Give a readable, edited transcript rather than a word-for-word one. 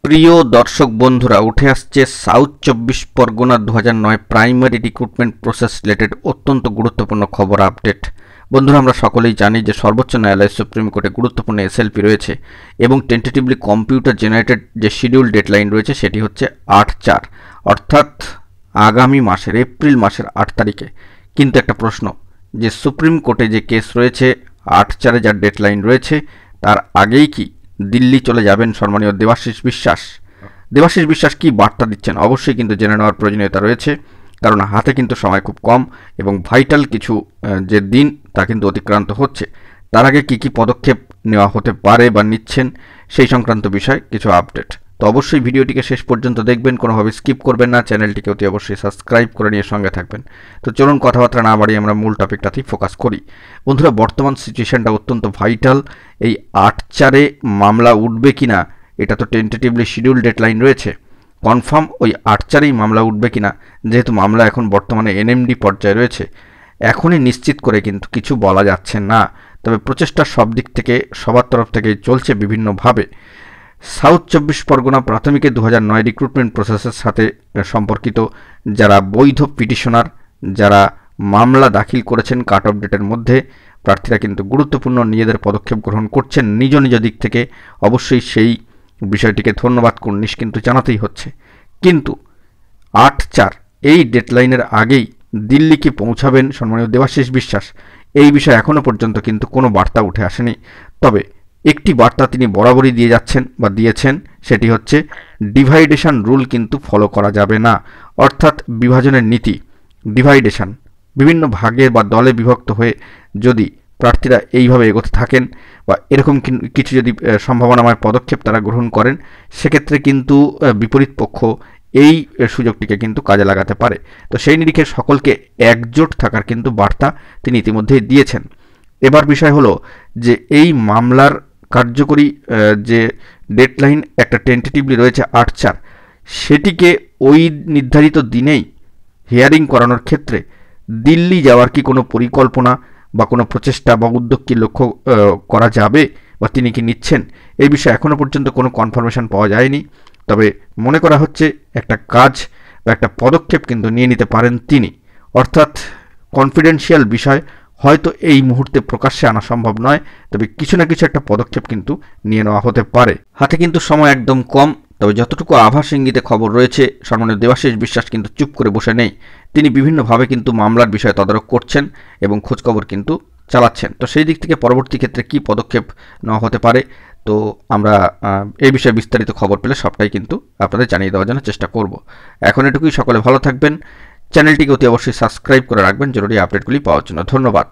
প্রিয় দর্শক বন্ধুরা, উঠে আসছে south 24 Pargana 2009 primary recruitment process related অত্যন্ত গুরুত্বপূর্ণ খবর আপডেট। বন্ধুরা, আমরা সকলেই জানি যে সর্বোচ্চ ন্যায়ালয় সুপ্রিম কোর্টে গুরুত্বপূর্ণ এসএলপি রয়েছে এবং টেন্টেটিভলি কম্পিউটার জেনারেটেড যে শিডিউল ডেডলাইন রয়েছে সেটি হচ্ছে 8/4, অর্থাৎ আগামী মাসের এপ্রিল মাসের 8 তারিখে। কিন্তু একটা প্রশ্ন, যে সুপ্রিম কোর্টে যে কেস রয়েছে 8/4 যার ডেডলাইন রয়েছে, তার আগেই কি দিল্লি চলে যাবেন সম্মানীয় দেবাশিস বিশ্বাস? দেবাশিস বিশ্বাস কি বার্তা দিচ্ছেন অবশ্যই কিন্তু জেনে নেওয়ার প্রয়োজনীয়তা রয়েছে, কারণ হাতে কিন্তু সময় খুব কম এবং ভাইটাল কিছু যে দিন তা কিন্তু অতিক্রান্ত হচ্ছে। তার আগে কি পদক্ষেপ নেওয়া হতে পারে বা নিচ্ছেন সেই সংক্রান্ত বিষয় কিছু আপডেট। তো অবশ্যই ভিডিওটিকে শেষ পর্যন্ত দেখবেন, কোনোভাবে স্কিপ করবেন না, চ্যানেলটিকে অতি অবশ্যই সাবস্ক্রাইব করে নিয়ে সঙ্গে থাকবেন। তো চলুন কথাবার্তা না বাড়িয়ে আমরা মূল টপিকটাতেই ফোকাস করি। বন্ধুরা, বর্তমান সিচুয়েশনটা অত্যন্ত ভাইটাল। এই 8/4 মামলা উঠবে কিনা, এটা তো টেন্টেটিভলি শিডিউল ডেডলাইন রয়েছে, কনফার্ম ওই 8/4 মামলা উঠবে কিনা, যেহেতু মামলা এখন বর্তমানে এনএমডি পর্যায়ে রয়েছে, এখনই নিশ্চিত করে কিন্তু কিছু বলা যাচ্ছে না। তবে প্রচেষ্টা সব দিক থেকে সবার তরফ থেকে চলছে বিভিন্নভাবে। সাউথ 24 পরগনা প্রাথমিকে 2009 রিক্রুটমেন্ট প্রসেসের সাথে সম্পর্কিত যারা বৈধ পিটিশনার, যারা মামলা দাখিল করেছেন কাট অফ ডেটের মধ্যে, প্রার্থীরা কিন্তু গুরুত্বপূর্ণ নিজেদের পদক্ষেপ গ্রহণ করছেন নিজ নিজ দিক থেকে। অবশ্যই সেই বিষয়টিকে ধন্যবাদ কুর্নিশ কিন্তু জানাতেই হচ্ছে। কিন্তু 8/4 এই ডেডলাইনের আগেই দিল্লিকে পৌঁছাবেন সম্মানীয় দেবাশিস বিশ্বাস, এই বিষয়ে এখনও পর্যন্ত কিন্তু কোনো বার্তা উঠে আসেনি। তবে একটি বার্তা তিনি বরাবরই দিয়ে যাচ্ছেন বা দিয়েছেন, সেটি হচ্ছে ডিভাইডেশন রুল কিন্তু ফলো করা যাবে না, অর্থাৎ বিভাজনের নীতি, ডিভাইডেশন, বিভিন্ন ভাগে বা দলে বিভক্ত হয়ে যদি প্রার্থীরা এইভাবে এগোতে থাকেন বা এরকম কিছু যদি সম্ভাবনাময় পদক্ষেপ তারা গ্রহণ করেন, সেক্ষেত্রে কিন্তু বিপরীত পক্ষ এই সুযোগটিকে কিন্তু কাজে লাগাতে পারে। তো সেই নিরিখে সকলকে একজোট থাকার কিন্তু বার্তা তিনি ইতিমধ্যেই দিয়েছেন। এবার বিষয় হলো যে এই মামলার কার্যকরী যে ডেডলাইন একটা টেন্টেটিভলি রয়েছে 8/4, সেটিকে ওই নির্ধারিত দিনেই হিয়ারিং করানোর ক্ষেত্রে দিল্লি যাওয়ার কি কোনো পরিকল্পনা বা কোনো প্রচেষ্টা বা উদ্যোগ কি লক্ষ্য করা যাবে বা তিনি কি নিচ্ছেন, এই বিষয়ে এখনও পর্যন্ত কোনো কনফার্মেশন পাওয়া যায়নি। তবে মনে করা হচ্ছে একটা কাজ বা একটা পদক্ষেপ কিন্তু নিয়ে নিতে পারেন তিনি, অর্থাৎ কনফিডেন্সিয়াল বিষয় হয়তো এই মুহূর্তে প্রকাশ্যে আনা সম্ভব নয়, তবে কিছু না কিছু একটা পদক্ষেপ কিন্তু নিয়ে নেওয়া হতে পারে। হাতে কিন্তু সময় একদম কম, তবে যতটুকু আভাস ইঙ্গিতে খবর রয়েছে সম্মানীয় দেবাশিস বিশ্বাস কিন্তু চুপ করে বসে নেই। তিনি বিভিন্নভাবে কিন্তু মামলার বিষয়ে তদারক করছেন এবং খোঁজখবর কিন্তু চালাচ্ছেন। তো সেই দিক থেকে পরবর্তী ক্ষেত্রে কী পদক্ষেপ নেওয়া হতে পারে, তো আমরা এই বিষয়ে বিস্তারিত খবর পেলে সবটাই কিন্তু আপনাদের জানিয়ে দেওয়ার জন্য চেষ্টা করব। এখন এটুকুই, সকলে ভালো থাকবেন, চ্যানেলটিকে অতি অবশ্যই সাবস্ক্রাইব করে রাখবেন জরুরি আপডেটগুলি পাওয়ার জন্য। ধন্যবাদ।